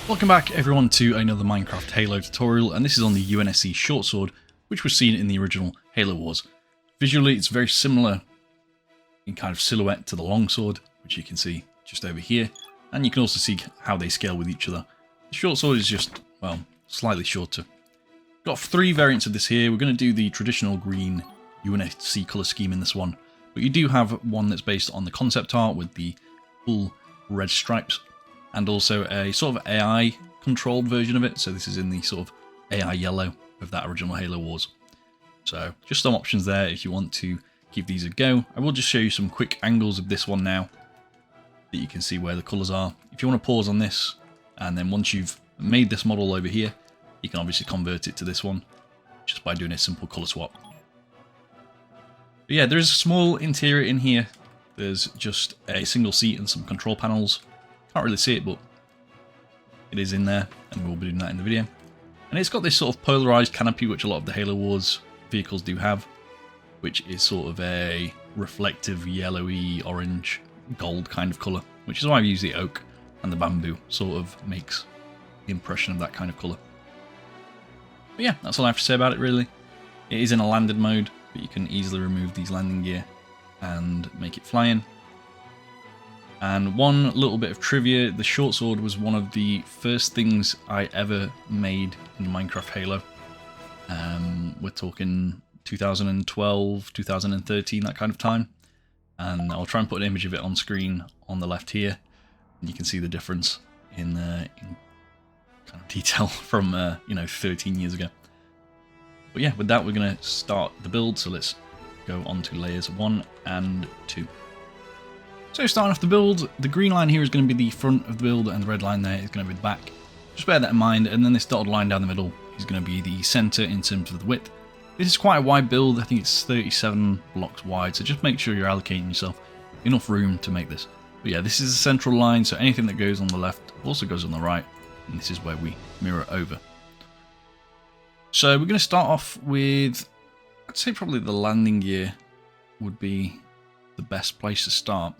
Welcome back everyone to another Minecraft Halo tutorial, and this is on the UNSC Shortsword, which was seen in the original Halo Wars. Visually it's very similar in kind of silhouette to the Longsword, which you can see just over here, and you can also see how they scale with each other. The Shortsword is just, well, slightly shorter. Got 3 variants of this here. We're going to do the traditional green UNSC colour scheme in this one, but you do have one that's based on the concept art with the full red stripes, and also a sort of AI controlled version of it. So this is in the sort of AI yellow of that original Halo Wars. So just some options there if you want to give these a go. I will just show you some quick angles of this one now that you can see where the colours are. If you want to pause on this, and then once you've made this model over here, you can obviously convert it to this one just by doing a simple colour swap. But yeah, there is a small interior in here. There's just a single seat and some control panels. Can't really see it, but it is in there, and we'll be doing that in the video. And it's got this sort of polarized canopy, which a lot of the Halo Wars vehicles do have, which is sort of a reflective yellowy, orange, gold kind of colour, which is why I've used the oak, and the bamboo sort of makes the impression of that kind of colour. But yeah, that's all I have to say about it really. It is in a landed mode, but you can easily remove these landing gear and make it flying. And one little bit of trivia, the Shortsword was one of the first things I ever made in Minecraft Halo. We're talking 2012, 2013, that kind of time. And I'll try and put an image of it on screen on the left here. And you can see the difference in kind of detail from, 13 years ago. But yeah, with that we're going to start the build, so let's go on to layers 1 and 2. So starting off the build, the green line here is going to be the front of the build, and the red line there is going to be the back. Just bear that in mind, and then this dotted line down the middle is going to be the centre in terms of the width. This is quite a wide build, I think it's 37 blocks wide, so just make sure you're allocating yourself enough room to make this. But yeah, this is a central line, so anything that goes on the left also goes on the right, and this is where we mirror over. So we're going to start off with, I'd say probably the landing gear would be the best place to start.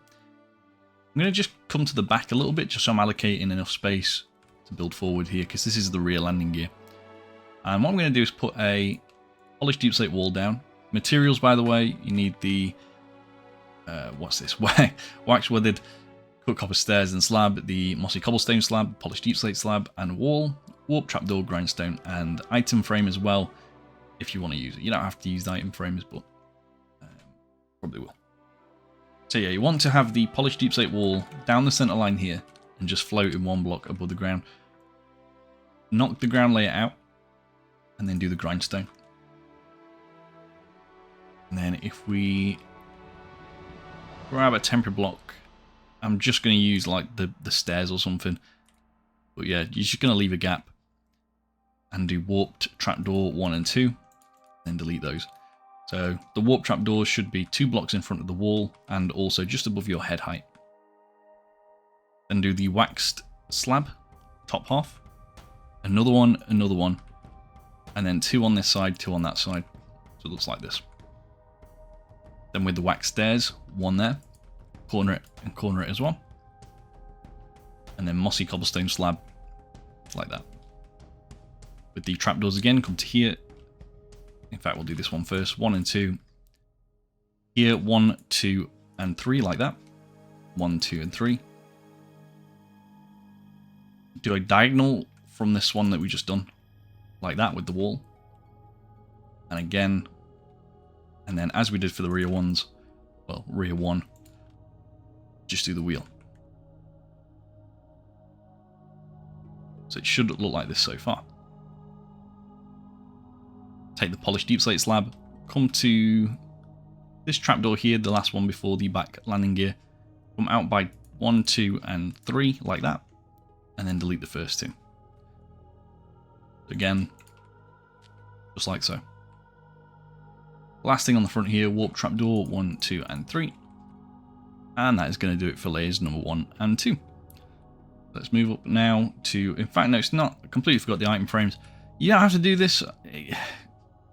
I'm going to just come to the back a little bit, just so I'm allocating enough space to build forward here, because this is the rear landing gear. And what I'm going to do is put a polished deep slate wall down. Materials, by the way, you need the, what's this, wax weathered cut copper stairs and slab, the mossy cobblestone slab, polished deep slate slab, and wall, warp trapdoor grindstone, and item frame as well, if you want to use it. You don't have to use the item frames, but probably will. So yeah, you want to have the polished deep slate wall down the centre line here and just float in one block above the ground. Knock the ground layer out and then do the grindstone. And then if we grab a temporary block, I'm just going to use like the stairs or something. But yeah, you're just going to leave a gap and do warped trapdoor 1 and 2, then delete those. So the warp trapdoors should be 2 blocks in front of the wall and also just above your head height. Then do the waxed slab, top half, another one, and then 2 on this side, 2 on that side. So it looks like this. Then with the waxed stairs, 1 there, corner it and corner it as well. And then mossy cobblestone slab, like that. With the trapdoors again, come to here. In fact, we'll do this one first. 1 and 2. Here, 1, 2, and 3, like that. 1, 2, and 3. Do a diagonal from this one that we just done, like that, with the wall. And again, and then as we did for the rear ones, well, rear 1, just do the wheel. So it should look like this so far. Take the polished deep slate slab, come to this trapdoor here, the last one before the back landing gear, come out by 1, 2, and 3, like that, and then delete the first 2. Again, just like so. Last thing on the front here, warp trapdoor 1, 2, and 3, and that is going to do it for layers number 1 and 2. Let's move up now to, in fact no, it's not, I completely forgot the item frames. You don't have to do this.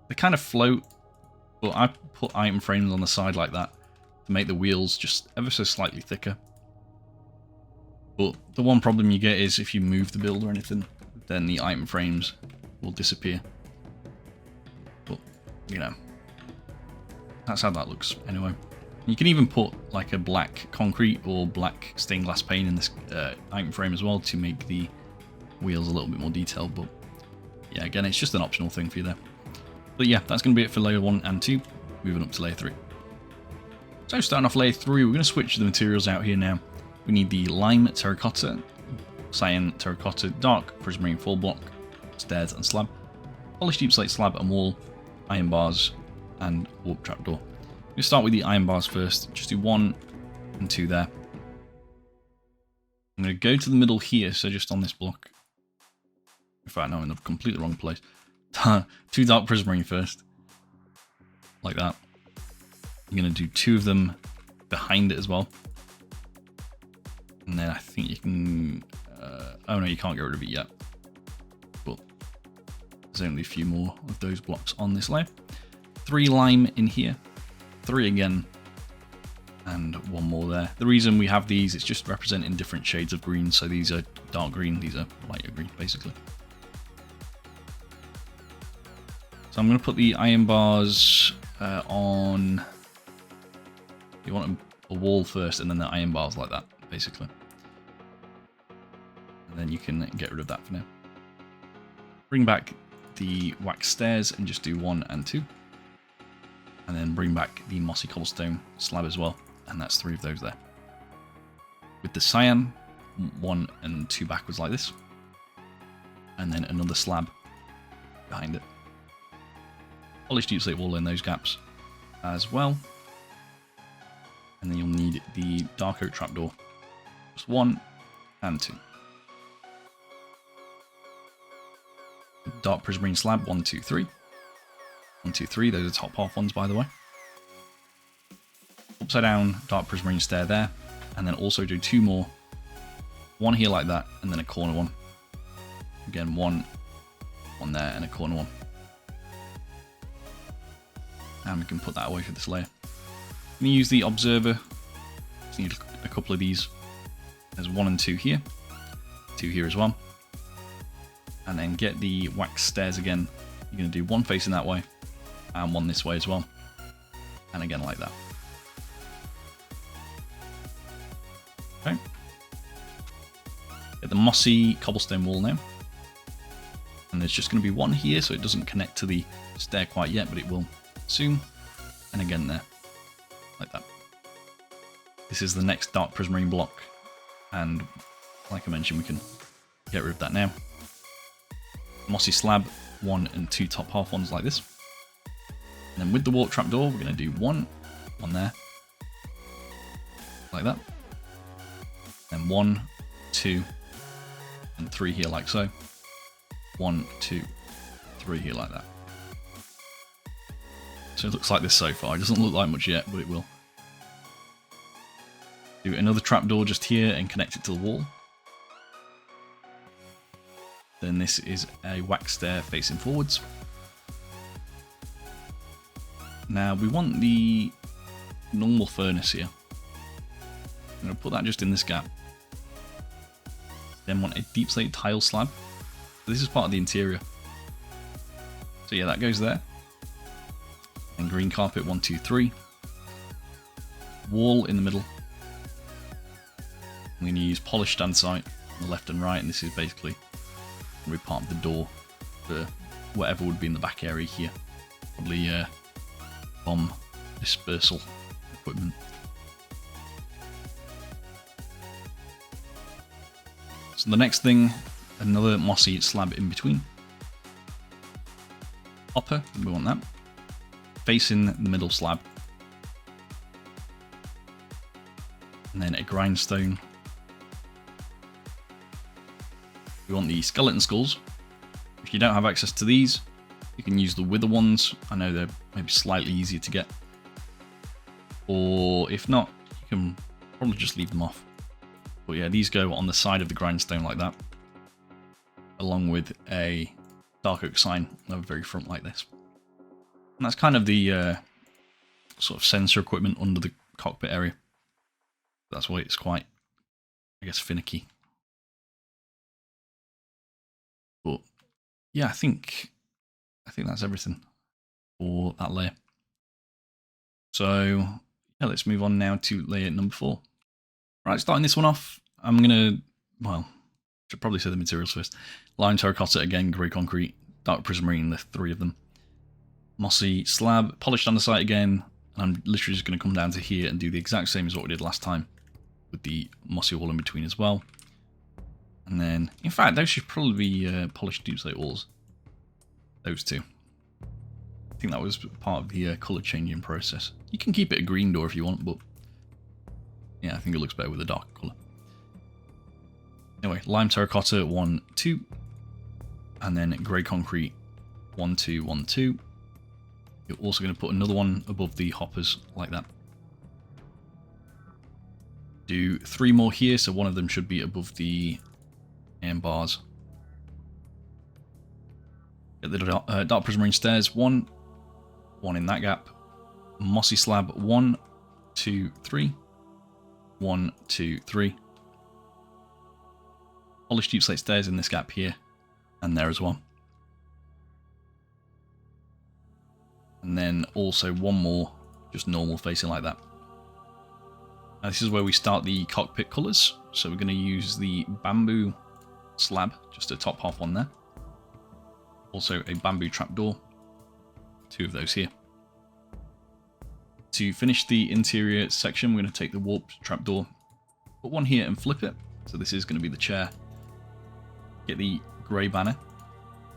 They kind of float, but I put item frames on the side like that to make the wheels just ever so slightly thicker. But the one problem you get is if you move the build or anything, then the item frames will disappear. But, you know, that's how that looks anyway. You can even put like a black concrete or black stained glass pane in this item frame as well to make the wheels a little bit more detailed. But yeah, again, it's just an optional thing for you there. But yeah, that's going to be it for layer 1 and 2. Moving up to layer 3. So starting off layer 3, we're going to switch the materials out here now. We need the lime terracotta, cyan terracotta, dark prismarine full block, stairs and slab, polished deep slate slab and wall, iron bars, and warp trapdoor. We'll start with the iron bars first. Just do 1 and 2 there. I'm going to go to the middle here, so just on this block. In fact, no, I'm in the completely wrong place. 2 dark prismarine first, like that. You're going to do 2 of them behind it as well. And then I think you can... oh no, you can't get rid of it yet. But there's only a few more of those blocks on this layer. 3 lime in here. 3 again. And 1 more there. The reason we have these, it's just representing different shades of green. So these are dark green, these are lighter green, basically. So I'm going to put the iron bars on... You want a wall first and then the iron bars like that, basically. And then you can get rid of that for now. Bring back the wax stairs and just do 1 and 2. And then bring back the mossy cobblestone slab as well. And that's 3 of those there. With the cyan, 1 and 2 backwards like this. And then another slab behind it. Polished deep slate wall in those gaps as well. And then you'll need the dark oak trapdoor. Just 1 and 2. Dark prismarine slab, 1, 2, 3. 1, 2, 3, those are top half ones, by the way. Upside down dark prismarine stair there. And then also do 2 more. 1 here like that, and then a corner one. Again, 1 there, and a corner one. And we can put that away for this layer. I'm going to use the observer. Just need a couple of these. There's 1 and 2 here. 2 here as well. And then get the wax stairs again. You're going to do 1 facing that way. And 1 this way as well. And again like that. Okay. Get the mossy cobblestone wall now. And there's just going to be 1 here, so it doesn't connect to the stair quite yet, but it will soon. And again there. Like that. This is the next dark prismarine block. And like I mentioned, we can get rid of that now. Mossy slab, 1 and 2 top half ones like this. And then with the warp trapdoor, we're going to do 1 there. Like that. Then 1, 2, and 3 here like so. 1, 2, 3 here like that. So it looks like this so far. It doesn't look like much yet, but it will. Do another trapdoor just here and connect it to the wall. Then this is a wax stair facing forwards. Now we want the normal furnace here. I'm going to put that just in this gap. Then want a deep slate tile slab. This is part of the interior. So yeah, that goes there. And green carpet, 1, 2, 3. Wall in the middle. I'm going to use polished andesite on the left and right, and this is basically going to be part of the door for whatever would be in the back area here. Probably bomb dispersal equipment. So the next thing, another mossy slab in between. Hopper, we want that. Facing the middle slab. And then a grindstone. We want the skeleton skulls. If you don't have access to these, you can use the wither ones. I know they're maybe slightly easier to get. Or if not, you can probably just leave them off. But yeah, these go on the side of the grindstone like that. Along with a dark oak sign on the very front like this. And that's kind of the sort of sensor equipment under the cockpit area. That's why it's quite I guess, finicky. But yeah, I think that's everything for that layer. So yeah, let's move on now to layer number 4. Right, starting this one off, I'm gonna, well, should probably say the materials first. Lime terracotta again, grey concrete, dark prismarine, the 3 of them. Mossy slab, polished andesite again, and I'm literally just going to come down to here and do the exact same as what we did last time, with the mossy wall in between as well. And then, in fact, those should probably be polished deep slate walls. Those 2. I think that was part of the colour changing process. You can keep it a green door if you want, but yeah, I think it looks better with a dark colour. Anyway, lime terracotta 1, 2, and then grey concrete 1, 2, 1, 2. You're also going to put another one above the hoppers like that. Do 3 more here, so one of them should be above the iron bars. Get the dark prismarine stairs, 1 in that gap. Mossy slab 1, 2, 3. 1, 2, 3. Polished deep slate stairs in this gap here and there as well. And then also 1 more, just normal facing like that. Now this is where we start the cockpit colours. So we're going to use the bamboo slab, just a top half one there. Also a bamboo trapdoor, 2 of those here. To finish the interior section, we're going to take the warped trapdoor, put 1 here and flip it. So this is going to be the chair. Get the grey banner,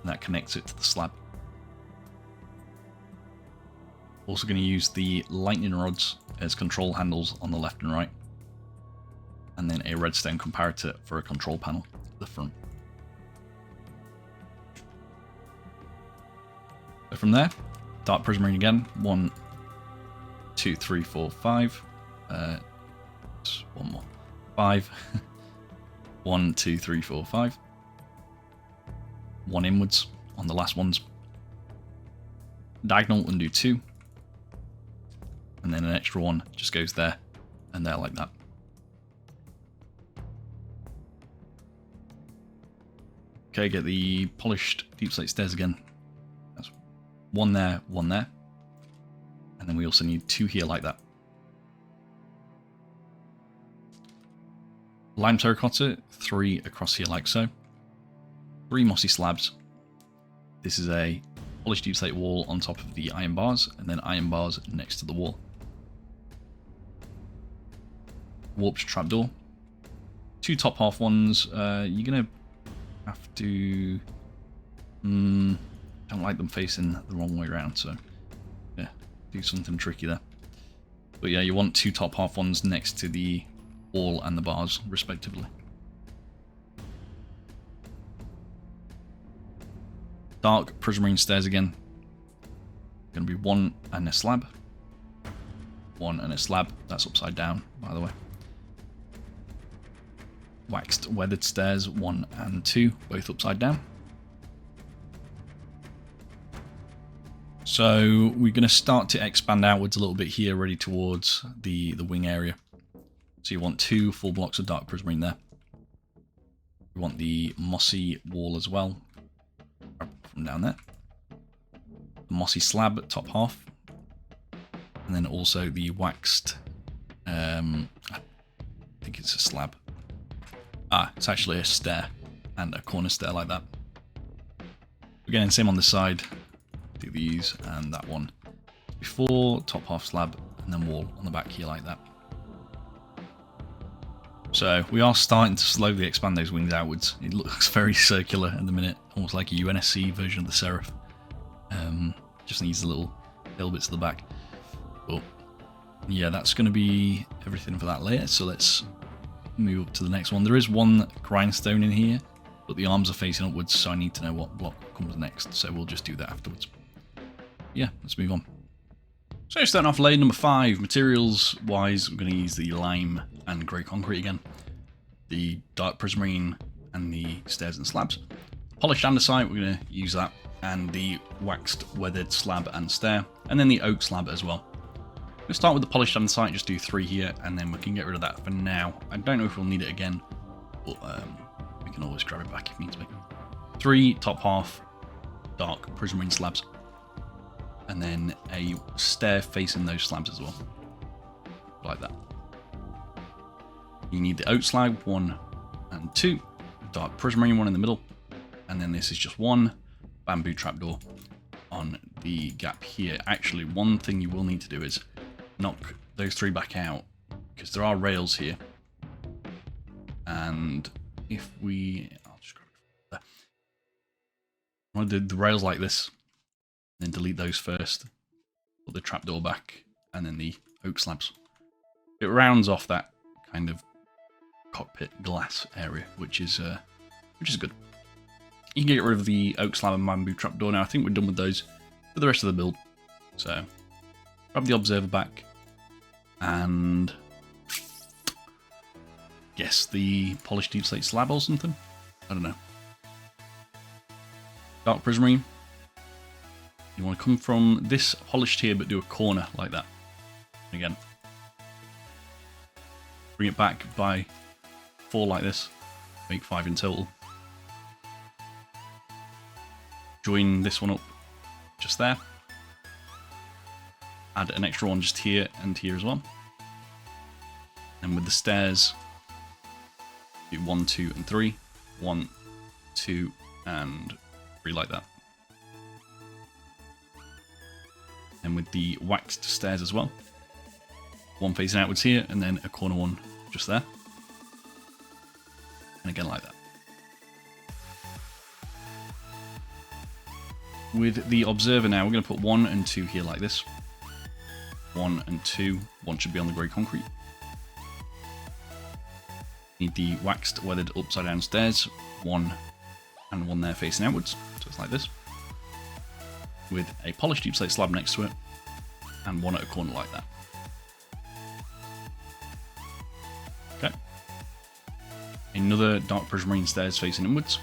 and that connects it to the slab. Also going to use the lightning rods as control handles on the left and right. And then a redstone comparator for a control panel at the front. So from there, dark prismarine again, 1, 2, 3, 4, 5. 1 more. 5. 1, 2, 3, 4, 5. 1 inwards on the last ones. Diagonal and do 2. And then an extra one just goes there and there like that. Okay, get the polished deep slate stairs again. That's 1 there, 1 there. And then we also need 2 here like that. Lime terracotta, 3 across here like so. 3 mossy slabs. This is a polished deep slate wall on top of the iron bars, and then iron bars next to the wall. Warped trapdoor. 2 top half ones. You're gonna have to. Don't like them facing the wrong way around, so yeah, do something tricky there. But yeah, you want 2 top half ones next to the wall and the bars, respectively. Dark prismarine stairs again. Going to be 1 and a slab. 1 and a slab. That's upside down, by the way. Waxed weathered stairs 1 and 2, both upside down. So we're going to start to expand outwards a little bit here, ready towards the wing area. So you want 2 full blocks of dark prismarine there. You want the mossy wall as well, from down there. The mossy slab at top half. And then also the waxed, I think it's a slab. It's actually a stair and a corner stair like that. Again, same on this side. Do these and that one before, top half slab, and then wall on the back here like that. So we are starting to slowly expand those wings outwards. It looks very circular at the minute, almost like a UNSC version of the Seraph. Just needs a little bits to the back. But yeah, that's going to be everything for that layer. So let's move up to the next one. There is 1 grindstone in here, but the arms are facing upwards, so I need to know what block comes next. So we'll just do that afterwards. Yeah, let's move on. So starting off layer number 5, materials wise, we're going to use the lime and grey concrete again. The dark prismarine and the stairs and slabs. Polished andesite, we're going to use that. And the waxed weathered slab and stair. And then the oak slab as well. We'll start with the polished andesite, just do 3 here, and then we can get rid of that for now. I don't know if we'll need it again, but we can always grab it back if needs be. 3 top half dark prismarine slabs, and then a stair facing those slabs as well, like that. You need the oak slab 1 and 2, dark prismarine 1 in the middle, and then this is just 1 bamboo trapdoor on the gap here. Actually, one thing you will need to do is knock those 3 back out, because there are rails here, and if we, I'll just grab it there. I want to do the rails like this, then delete those first, put the trapdoor back, and then the oak slabs. It rounds off that kind of cockpit glass area, which is good. You can get rid of the oak slab and bamboo trapdoor now. I think we're done with those for the rest of the build. So grab the observer back, and guess the polished deep slate slab or something. I don't know. Dark prismarine. You want to come from this polished here, but do a corner like that. Again, bring it back by 4 like this. Make 5 in total. Join this one up just there. Add an extra one just here and here as well. And with the stairs, do 1, 2, and 3. 1, 2, and 3 like that. And with the waxed stairs as well. 1 facing outwards here, and then a corner one just there. And again like that. With the observer now, we're going to put 1 and 2 here like this. 1 and 2. 1 should be on the grey concrete. Need the waxed weathered upside down stairs. 1 and 1 there facing outwards. So it's like this. With a polished deep slate slab next to it. And 1 at a corner like that. Okay. Another dark prismarine stairs facing inwards.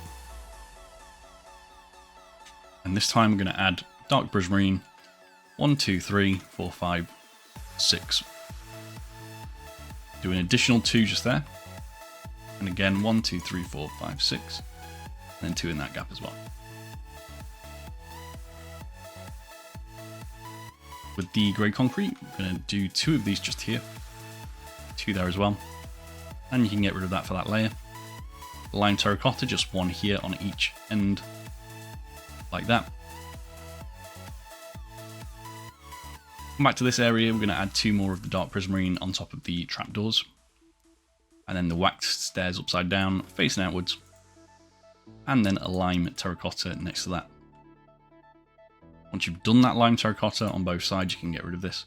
And this time we're going to add dark prismarine 1, 2, 3, 4, 5, 6. Do an additional 2 just there. And again 1, 2, 3, 4, 5, 6. And then 2 in that gap as well. With the grey concrete, we're going to do 2 of these just here. 2 there as well. And you can get rid of that for that layer. Lime terracotta, just 1 here on each end. Like that. Come back to this area, we're going to add 2 more of the dark prismarine on top of the trapdoors. And then the waxed stairs upside down, facing outwards. And then a lime terracotta next to that. Once you've done that lime terracotta on both sides, you can get rid of this.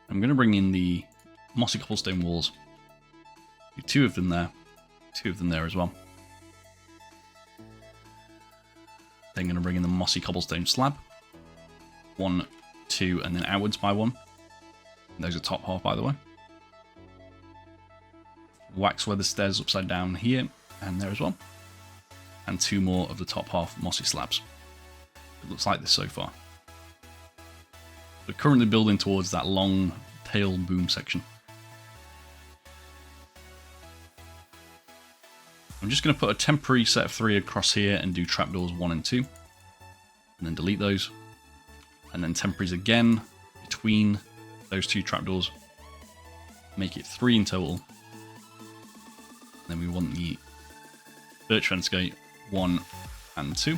I'm going to bring in the mossy cobblestone walls. Do 2 of them there, 2 of them there as well. Then going to bring in the mossy cobblestone slab. 1, 2, and then outwards by 1. And those are top half, by the way. Wax weather stairs upside down here and there as well. And 2 more of the top half mossy slabs. It looks like this so far. We're currently building towards that long tail boom section. I'm just going to put a temporary set of 3 across here and do trapdoors 1 and 2. And then delete those. And then temporaries again between those 2 trapdoors. Make it 3 in total. And then we want the birch fence gate 1 and 2.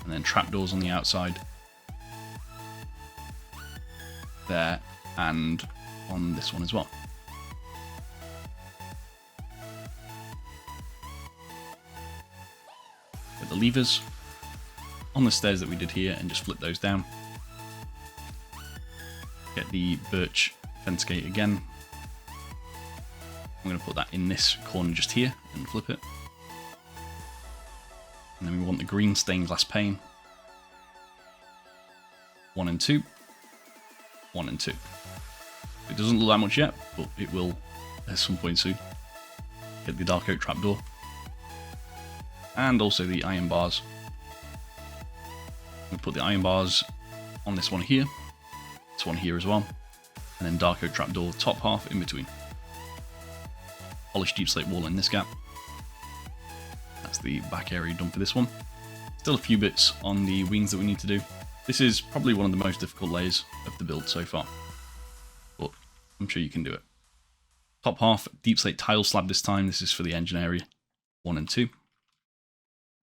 And then trapdoors on the outside. There and on this one as well. The levers on the stairs that we did here and just flip those down. Get the birch fence gate again. I'm going to put that in this corner just here and flip it. And then we want the green stained glass pane. 1 and 2. 1 and 2. It doesn't look that much yet, but it will at some point soon. Get the dark oak trapdoor. And also the iron bars. We'll put the iron bars on this one here, this one here as well, and then dark oak trapdoor top half in between. polished deep slate wall in this gap. That's the back area done for this one. Still a few bits on the wings that we need to do. This is probably one of the most difficult layers of the build so far, but I'm sure you can do it. Top half, deep slate tile slab this time. This is for the engine area, 1 and 2.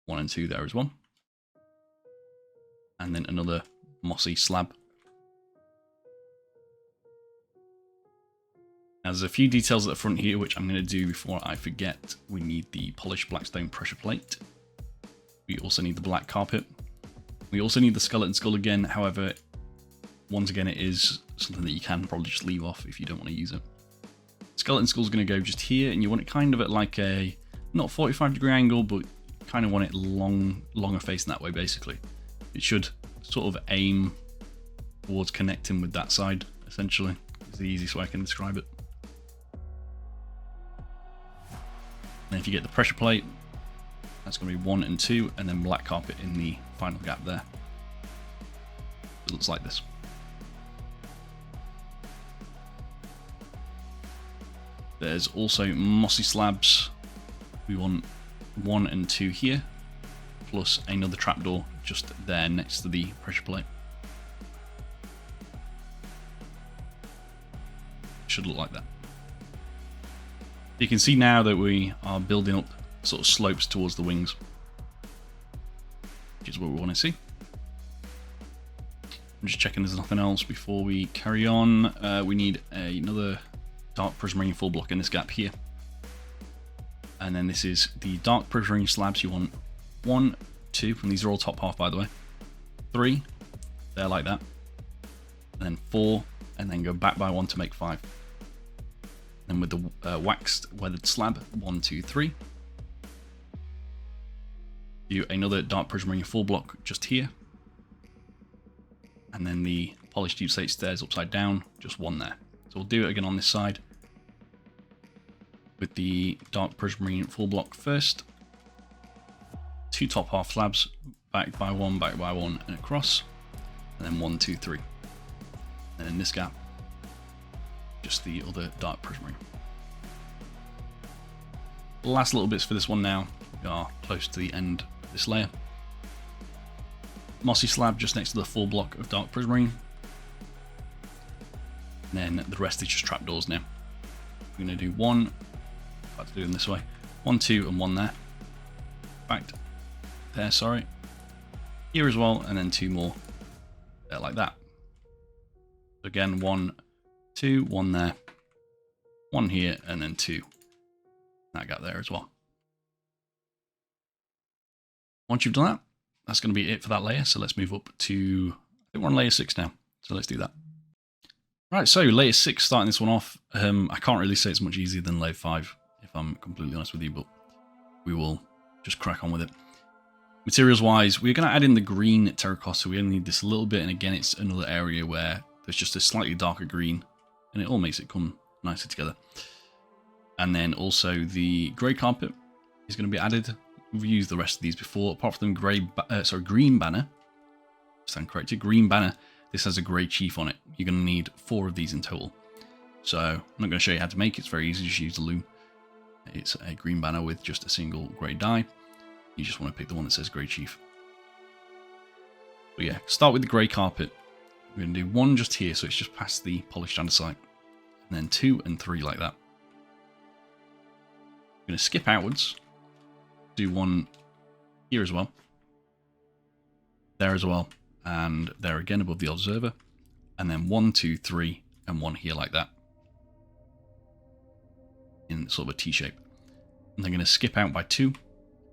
1 and 2 there as well. And then another mossy slab. Now there's a few details at the front here which I'm going to do before I forget. We need the polished blackstone pressure plate. We also need the black carpet. We also need the skeleton skull again. However, once again, it is something that you can probably just leave off if you don't want to use it. Skeleton skull is going to go just here, and you want it kind of at like a not 45-degree angle, but kind of want it longer facing that way. Basically, it should sort of aim towards connecting with that side. Essentially, is the easiest way I can describe it. And if you get the pressure plate, that's going to be 1 and 2, and then black carpet in the final gap there. It looks like this. There's also mossy slabs. We want 1 and 2 here, plus another trapdoor just there next to the pressure plate. Should look like that. You can see now that we are building up sort of slopes towards the wings, which is what we want to see. I'm just checking there's nothing else before we carry on. We need another dark prismarine full block in this gap here. And then this is the dark prismarine slabs. You want 1, 2, and these are all top half by the way. 3, there like that. And then 4, and then go back by 1 to make 5. Then with the waxed weathered slab, 1, 2, 3. Do another dark prismarine full block just here. And then the polished deep slate stairs upside down, just 1 there. So we'll do it again on this side. With the dark prismarine full block first. 2 top half slabs, back by 1, and across. And then 1, 2, 3. And in this gap, just the other dark prismarine. Last little bits for this one now. We are close to the end of this layer. Mossy slab just next to the full block of dark prismarine. And then the rest is just trapdoors now. We're going to do 1, about to do them this way, 1, 2, and 1 there. In fact, there, sorry. Here as well, and then 2 more there like that. Again, 1, 2, 1 there, 1 here, and then 2. That gap there as well. Once you've done that, that's going to be it for that layer. So let's move up to, I think we're on layer 6 now. So let's do that. Right, so layer 6, starting this one off. I can't really say it's much easier than layer 5, if I'm completely honest with you, but we will just crack on with it. Materials wise, we're going to add in the green terracotta. We only need this a little bit, and again, it's another area where there's just a slightly darker green, and it all makes it come nicely together. And then also the grey carpet is going to be added. We've used the rest of these before, apart from green banner. Stand corrected, green banner. This has a grey chief on it. You're going to need 4 of these in total. So I'm not going to show you how to make it. It's very easy. Just use the loom. It's a green banner with just a single grey die. You just want to pick the one that says grey chief. But yeah, start with the grey carpet. We're going to do 1 just here, so it's just past the polished andesite. And then 2 and 3 like that. We're going to skip outwards. Do 1 here as well. There as well. And there again above the observer. And then 1, 2, 3, and 1 here like that. In sort of a T shape. And then going to skip out by 2.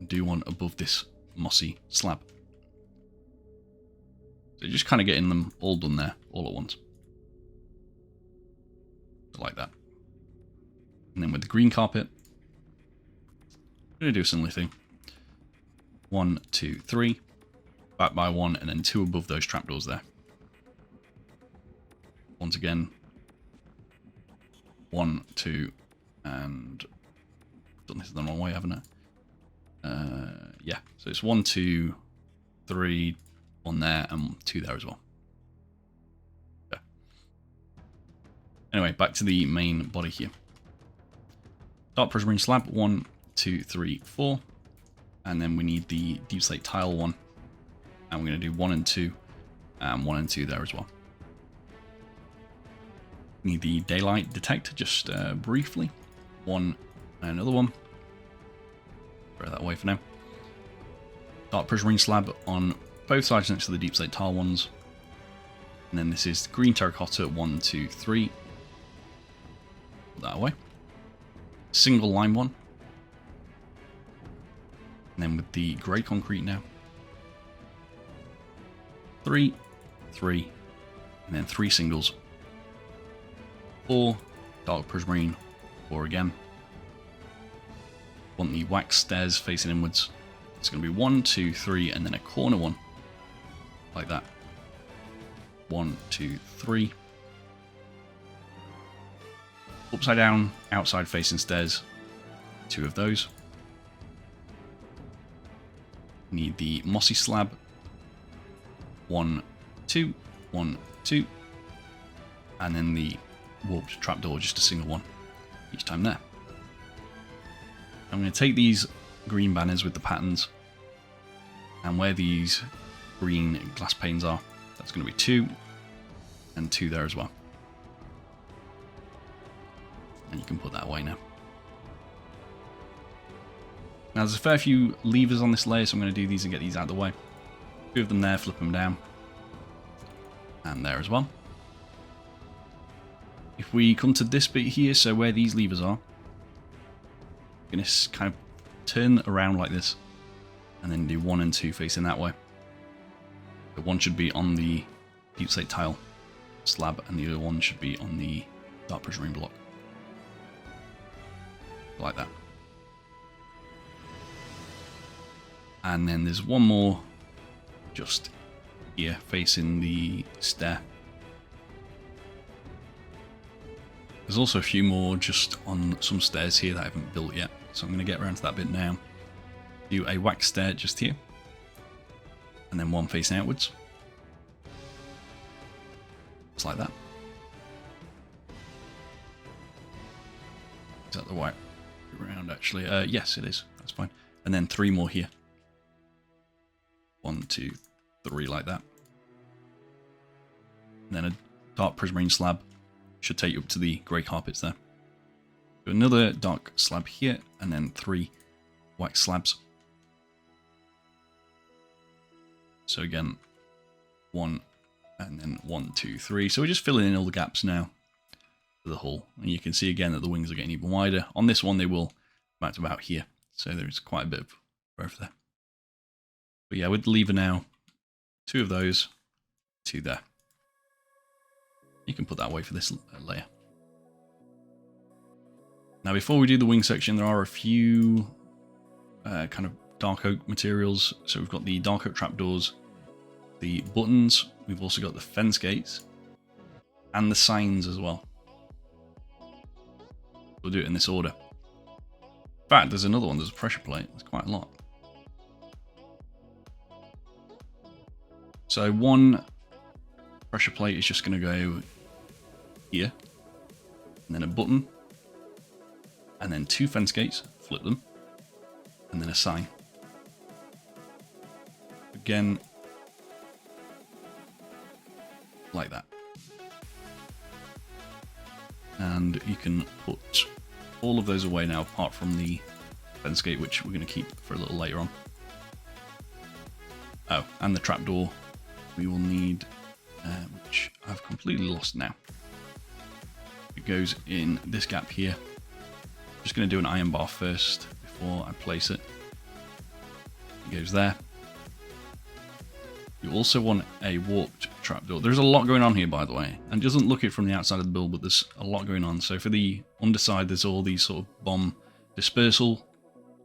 And do 1 above this mossy slab. So just kind of getting them all done there, all at once. Like that. And then with the green carpet, I'm going to do a similar thing. 1, 2, 3. Back by 1, and then 2 above those trapdoors there. Once again, 1, 2, and I've done this the wrong way, haven't I? Yeah, so it's 1, 2, 3, 1 there, and 2 there as well. Okay. Anyway, back to the main body here. dark prismarine slab, 1, 2, 3, 4. And then we need the deep slate tile one. And we're going to do 1 and 2, and 1 and 2 there as well. Need the daylight detector just briefly. 1 and another one. Throw that away for now. Dark prismarine slab on both sides next to the deep slate tile ones. And then this is green terracotta, 1, 2, 3. Put that away. Single line one. And then with the grey concrete now. 3, 3, and then 3 singles. 4, dark prismarine, 4 again. Want the wax stairs facing inwards. It's going to be 1, 2, 3, and then a corner one. Like that. 1, 2, 3. Upside down, outside facing stairs. 2 of those. Need the mossy slab. 1, 2, 1, 2. And then the warped trapdoor, just a single one each time there. I'm going to take these green banners with the patterns, and where these green glass panes are, that's going to be 2 and 2 there as well. And you can put that away now. Now there's a fair few levers on this layer, so I'm going to do these and get these out of the way. 2 of them there, flip them down. And there as well. If we come to this bit here, so where these levers are, I'm going to kind of turn around like this, and then do 1 and 2 facing that way. The one should be on the deep slate tile slab, and the other one should be on the dark prismarine block. Like that. And then there's one more just here facing the stair. There's also a few more just on some stairs here that I haven't built yet, so I'm going to get around to that bit now. Do a wax stair just here, and then one facing outwards. Just like that. Is that the right round actually? Yes, it is. That's fine. And then 3 more here. 1, 2, 3 like that. And then a dark prismarine slab should take you up to the grey carpets there. Do another dark slab here, and then 3 wax slabs. So again, 1, and then 1, 2, 3. So we're just filling in all the gaps now for the hull. And you can see again that the wings are getting even wider. On this one, they will come out to about here. So there's quite a bit of growth there. But yeah, with the lever now, 2 of those, 2 there. You can put that away for this layer. Now before we do the wing section, there are a few kind of dark oak materials. So we've got the dark oak trapdoors, the buttons, we've also got the fence gates, and the signs as well. We'll do it in this order. In fact, there's another one, there's a pressure plate, there's quite a lot. So one pressure plate is just going to go here, and then a button, and then 2 fence gates, flip them, and then a sign. Again, like that. And you can put all of those away now, apart from the fence gate, which we're going to keep for a little later on. Oh, and the trapdoor we will need, which I've completely lost now. It goes in this gap here. I'm just going to do an iron bar first before I place it. It goes there. You also want a warped trapdoor. There's a lot going on here, by the way, and it doesn't look it from the outside of the build, but there's a lot going on. So for the underside, there's all these sort of bomb dispersal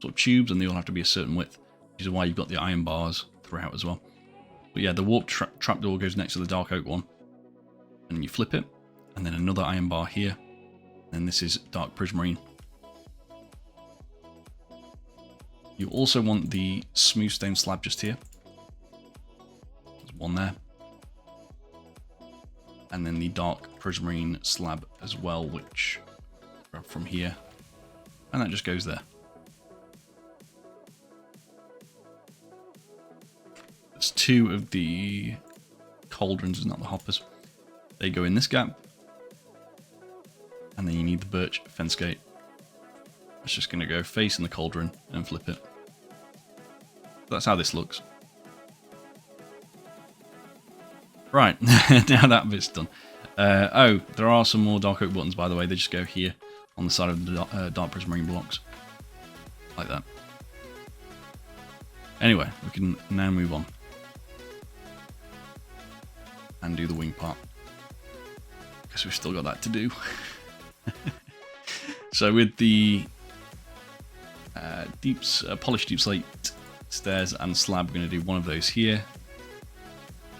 sort of tubes, and they all have to be a certain width, which is why you've got the iron bars throughout as well. But yeah, the warped trapdoor goes next to the dark oak one, and you flip it, and then another iron bar here, and this is dark prismarine. You also want the smooth stone slab just here. There's one there. And then the dark prismarine slab as well, which from here. And that just goes there. There's 2 of the cauldrons, not the hoppers. They go in this gap. And then you need the birch fence gate. It's just going to go facing the cauldron and flip it. That's how this looks. Right, now that bit's done. Oh, there are some more dark oak buttons, by the way. They just go here on the side of the dark prismarine blocks. Like that. Anyway, we can now move on. And do the wing part. Because we've still got that to do. So with the polished deep slate stairs and slab, we're going to do one of those here.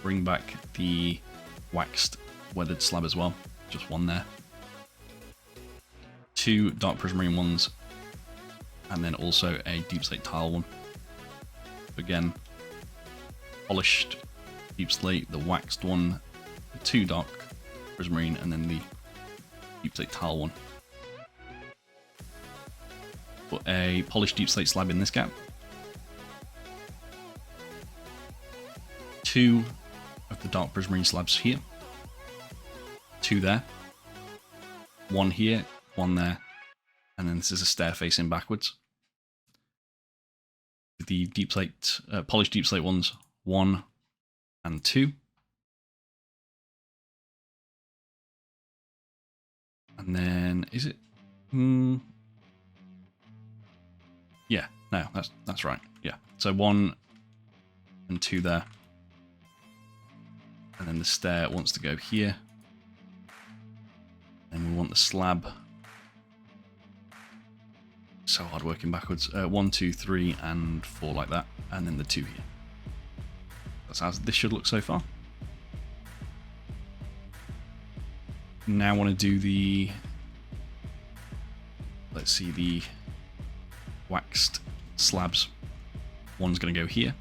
Bring back the waxed weathered slab as well. Just one there. 2 dark prismarine ones. And then also a deep slate tile one. Again, polished deep slate, the waxed one, the 2 dark prismarine, and then the deep slate tile one. Put a polished deep slate slab in this gap. 2 of the dark prismarine slabs here. 2 there. 1 here, 1 there. And then this is a stair facing backwards. The deep slate, polished deep slate ones, 1 and 2. And then, is it? Yeah, no, that's right. Yeah, so 1 and 2 there. And then the stair wants to go here. And we want the slab. So hard working backwards. 1, 2, 3, and 4 like that. And then the 2 here. That's how this should look so far. Now I want to do the... Let's see, the waxed slabs. One's going to go here.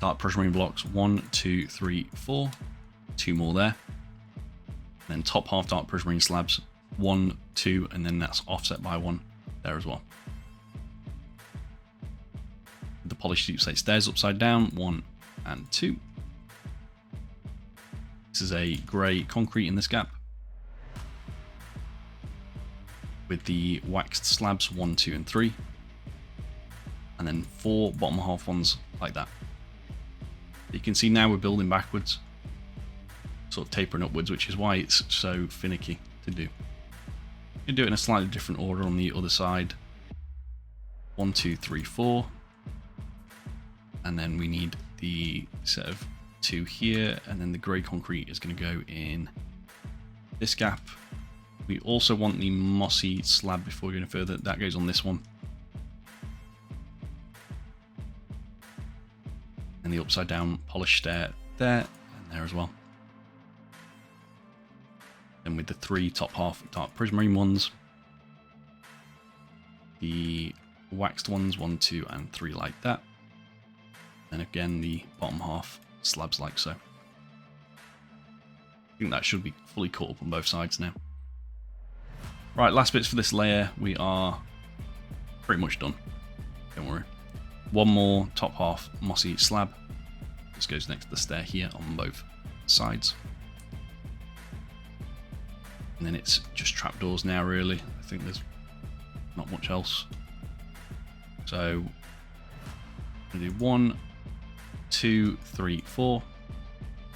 Dark prismarine blocks, 1, 2, 3, 4. 2 more there. And then top half dark prismarine slabs, 1, 2, and then that's offset by 1 there as well. The polished deep slate stairs upside down, 1 and 2. This is a grey concrete in this gap. With the waxed slabs, 1, 2, and 3. And then 4 bottom half ones like that. You can see now we're building backwards. Sort of tapering upwards, which is why it's so finicky to do. You do it in a slightly different order on the other side. 1, 2, 3, 4. And then we need the set of 2 here, and then the grey concrete is going to go in this gap. We also want the mossy slab before we go any further. That goes on this one. And the upside down polished stair there and there as well. Then with the 3 top half dark prismarine ones, the waxed ones, 1, 2, and 3 like that. And again the bottom half slabs like so. I think that should be fully cut up on both sides now. Right, last bits for this layer. We are pretty much done. Don't worry. One more top half mossy slab. This goes next to the stair here on both sides. And then it's just trapdoors now, really. I think there's not much else. So I'm going to do 1, 2, 3, 4.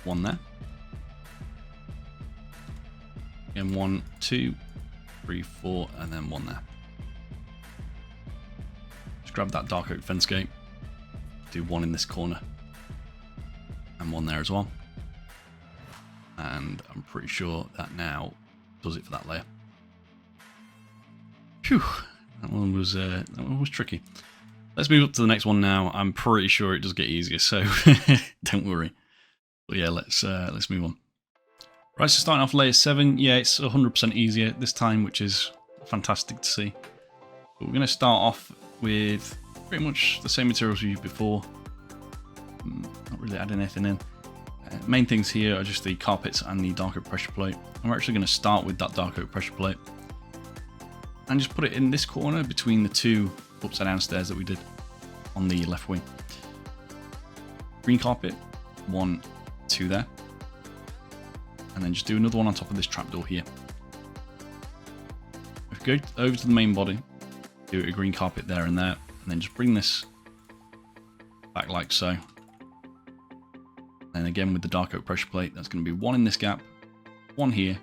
1 there. Again, 1, 2, 3, 4, and then 1 there. Just grab that dark oak fence gate. Do 1 in this corner. And 1 there as well. And I'm pretty sure that now does it for that layer. Phew, that one was tricky. Let's move up to the next one now. I'm pretty sure it does get easier, so don't worry. But yeah, let's move on. Right, so starting off layer 7, yeah, it's 100% easier this time, which is fantastic to see. But we're going to start off with pretty much the same materials we used before. Not really adding anything in. Main things here are just the carpets and the dark oak pressure plate. I'm actually going to start with that dark oak pressure plate. and just put it in this corner between the two upside down stairs that we did on the left wing. Green carpet, 1, 2 there. And then just do another one on top of this trapdoor here. If we go over to the main body, do a green carpet there and there, and then just bring this back like so. And again with the dark oak pressure plate, that's going to be 1 in this gap, 1 here,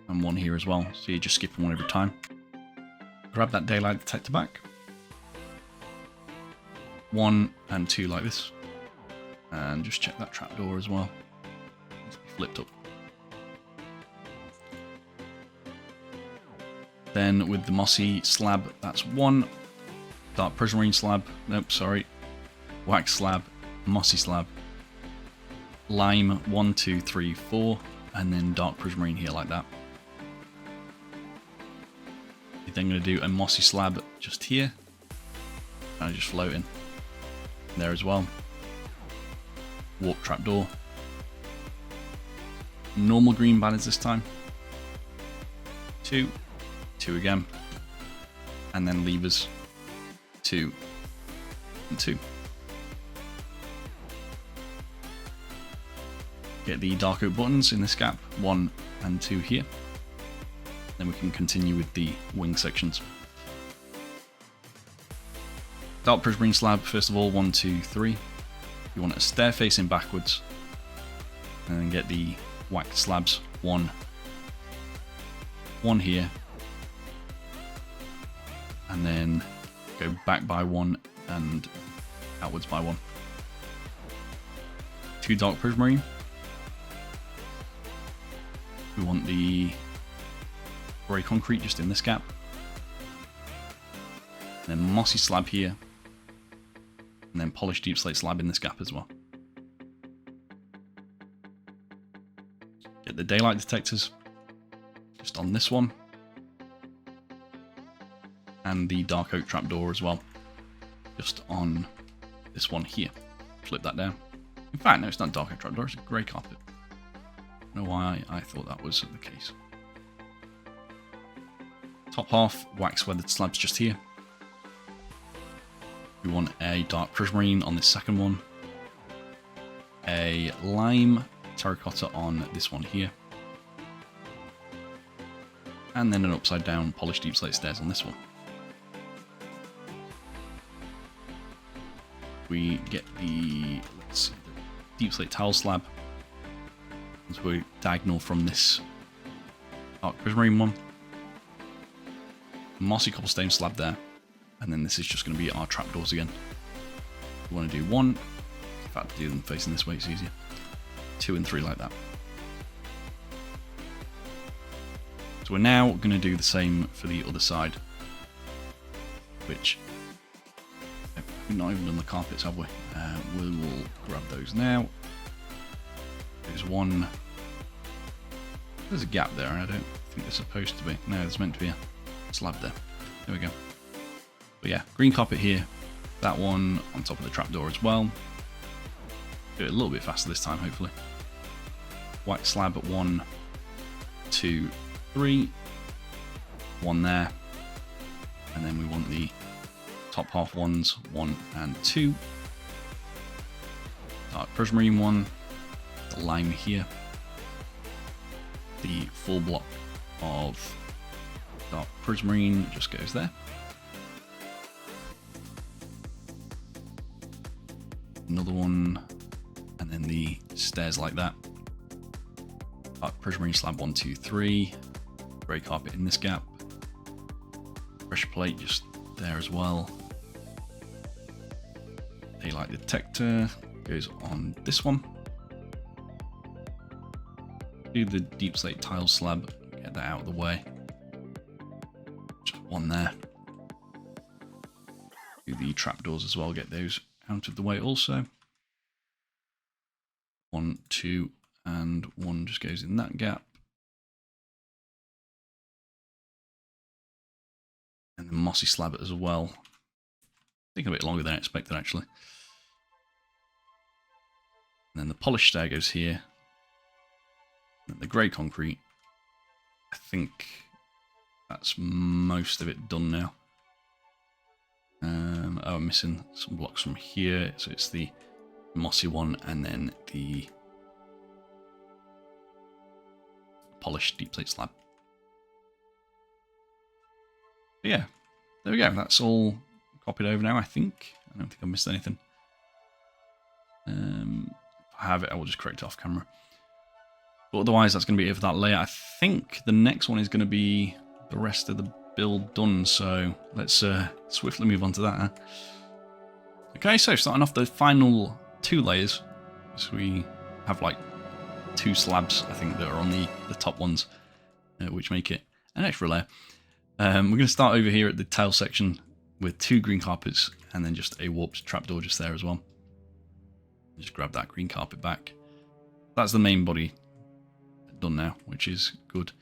and 1 here as well. So you're just skipping 1 every time. Grab that daylight detector back. 1 and 2 like this. And just check that trapdoor as well. It's flipped up. Then with the mossy slab, that's 1 dark prismarine slab. Nope, sorry. Wax slab, mossy slab. Lime 1, 2, 3, 4, and then dark prismarine here like that. You're then going to do a mossy slab just here, and just floating there as well. Warp trapdoor. Normal green banners this time. 2, 2 again, and then levers 2 and 2. Get the dark oak buttons in this gap, 1 and 2 here. Then we can continue with the wing sections. Dark prismarine slab, first of all, 1, 2, 3. You want a stair facing backwards, and then get the wax slabs, 1 here, and then go back by 1 and outwards by 1. 2 dark prismarine. We want the grey concrete just in this gap. And then mossy slab here. And then polished deep slate slab in this gap as well. Get the daylight detectors just on this one. And the dark oak trapdoor as well. Just on this one here. Flip that down. In fact, no, it's not dark oak trapdoor, it's a grey carpet. I don't know why I thought that was the case. Top half, wax weathered slabs just here. We want a dark prismarine on this second one. A lime terracotta on this one here. And then an upside down polished deep slate stairs on this one. We get the, let's see, the deep slate tile slab. So we're diagonal from this dark prismarine one. Mossy cobblestone slab there. And then this is just going to be our trapdoors again. We want to do 1. In fact, do them facing this way, it's easier. 2 and 3 like that. So we're now going to do the same for the other side. Which, we've not even done the carpets, have we? We will grab those now. There's 1. There's a gap there, and I don't think there's supposed to be. No, there's meant to be a slab there. There we go. But yeah, green carpet here. That one on top of the trapdoor as well. Do it a little bit faster this time, hopefully. White slab at 1, 2, 3. 1 there. And then we want the top half ones, 1 and 2. Dark prismarine one. The lime here. The full block of dark prismarine just goes there. Another one, and then the stairs like that. Dark prismarine slab 1, 2, 3. Grey carpet in this gap. Pressure plate just there as well. Daylight detector goes on this one. Do the deep slate tile slab, get that out of the way. Just 1 there. Do the trapdoors as well, get those out of the way also. 1, 2, and 1 just goes in that gap. And the mossy slab as well. Taking a bit longer than I expected actually. And then the polished stair goes here. And then the grey concrete, I think That's most of it done now. Oh, I'm missing some blocks from here. So it's the mossy one and then the polished deep slate slab. But yeah, there we go. That's all copied over now, I think. I don't think I've missed anything. If I have it, I will just correct it off camera. But otherwise, that's going to be it for that layer. I think the next one is going to be the rest of the build done. So let's swiftly move on to that. Huh? Okay, so starting off the final 2 layers. So we have like 2 slabs, I think, that are on the top ones, which make it an extra layer. We're going to start over here at the tail section with 2 green carpets and then just a warped trapdoor just there as well. Just grab that green carpet back. That's the main body done now, which is good.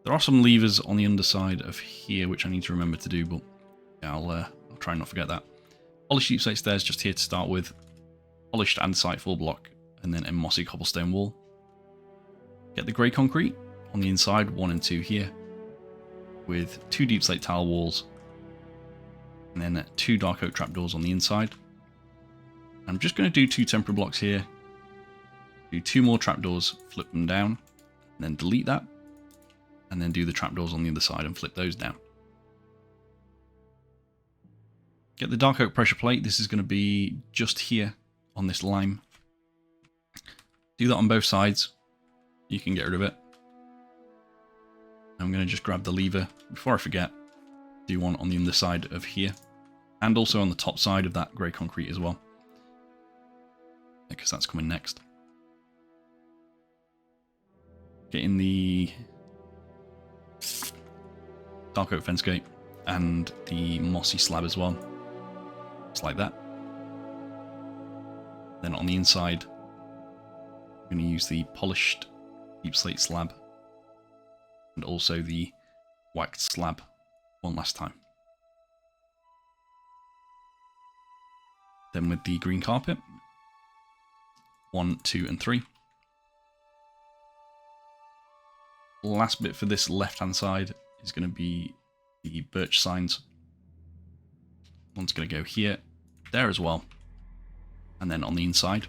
There are some levers on the underside of here, which I need to remember to do, but yeah, I'll try and not forget that. Polished deep slate stairs just here to start with. Polished andesite full block, and then a mossy cobblestone wall. Get the grey concrete on the inside, 1 and 2 here, with 2 deep slate tile walls, and then 2 dark oak trapdoors on the inside. I'm just going to do 2 temporary blocks here, do 2 more trapdoors, flip them down, and then delete that, and then do the trapdoors on the other side and flip those down. Get the dark oak pressure plate. This is going to be just here on this lime. Do that on both sides. You can get rid of it. I'm going to just grab the lever before I forget. Do one on the underside of here, and also on the top side of that grey concrete as well, because that's coming next. Getting the dark oak fence gate and the mossy slab as well, just like that. Then on the inside, I'm going to use the polished deep slate slab and also the waxed slab one last time. Then with the green carpet, 1, 2, and 3. Last bit for this left-hand side is going to be the birch signs. One's going to go here, there as well, and then on the inside.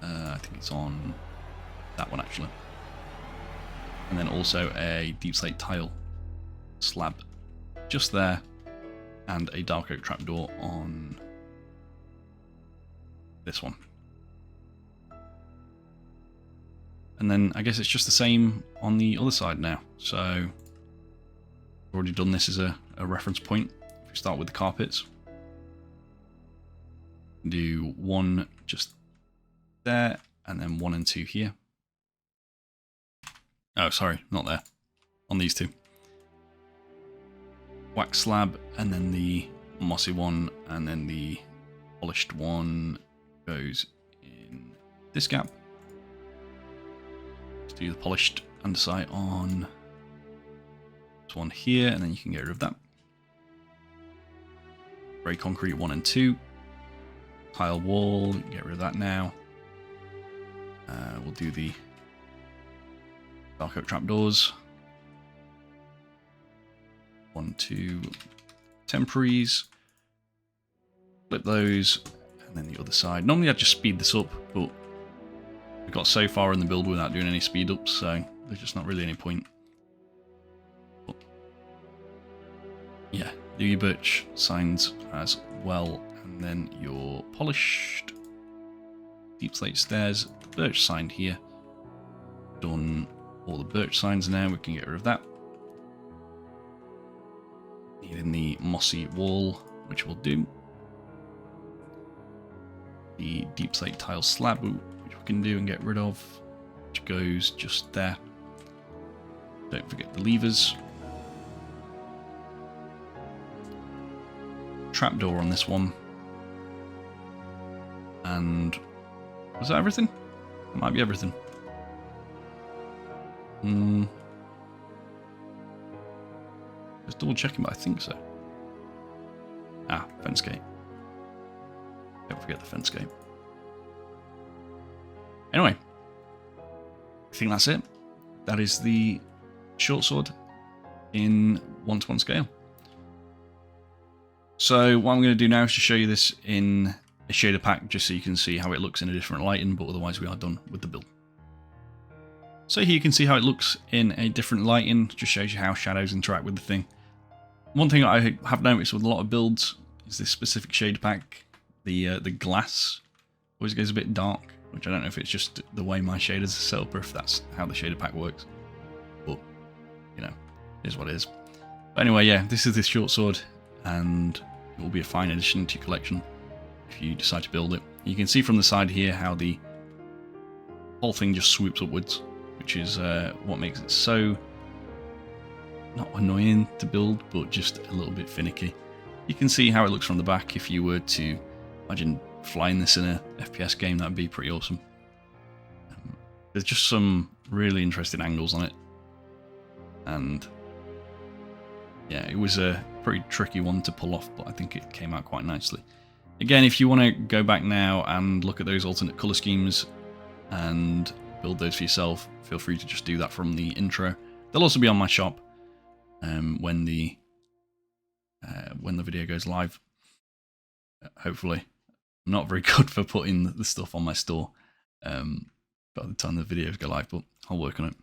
I think it's on that one actually. And then also a deep slate tile slab just there, and a dark oak trapdoor on this one. And then I guess it's just the same on the other side now. So I've already done this as a reference point. If we start with the carpets, do 1 just there, and then 1 and 2 here. Oh, sorry, not there. On these 2. Wax slab, and then the mossy one, and then the polished one goes in this gap. Let's do the polished andesite on this one here, and then you can get rid of that. Grey concrete 1 and 2. Tile wall, get rid of that now. We'll do the dark oak trapdoors. 1, 2 temporaries. Flip those, and then the other side. Normally I'd just speed this up, but we got so far in the build without doing any speed ups, so there's just not really any point. But yeah, do your birch signs as well, and then your polished deep slate stairs, the birch sign here. Done all the birch signs now, we can get rid of that. Needing the mossy wall, which we'll do. The deep slate tile slab, which we can do and get rid of, which goes just there. Don't forget the levers. Trapdoor on this one. And was that everything? It might be everything. Just double checking, but I think so. Ah, fence gate. Don't forget the fence gate. Anyway, I think that's it. That is the Shortsword in 1:1 scale. So what I'm going to do now is to show you this in a shader pack, just so you can see how it looks in a different lighting, but otherwise we are done with the build. So here you can see how it looks in a different lighting, just shows you how shadows interact with the thing. One thing I have noticed with a lot of builds is this specific shader pack, the glass always goes a bit dark, which I don't know if it's just the way my shaders are set up or if that's how the shader pack works. But, you know, it is what it is. But anyway, yeah, this is this Shortsword, and it will be a fine addition to your collection if you decide to build it. You can see from the side here how the whole thing just swoops upwards, which is what makes it so not annoying to build, but just a little bit finicky. You can see how it looks from the back. If you were to imagine flying this in a FPS game, that'd be pretty awesome. There's just some really interesting angles on it, and yeah, it was a pretty tricky one to pull off, but I think it came out quite nicely. Again, if you want to go back now and look at those alternate colour schemes and build those for yourself, feel free to just do that from the intro. They'll also be on my shop when the video goes live. Hopefully, I'm not very good for putting the stuff on my store by the time the videos go live, but I'll work on it.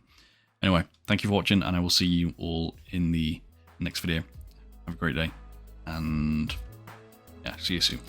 Anyway, thank you for watching, and I will see you all in the next video. Have a great day, and yeah, see you soon.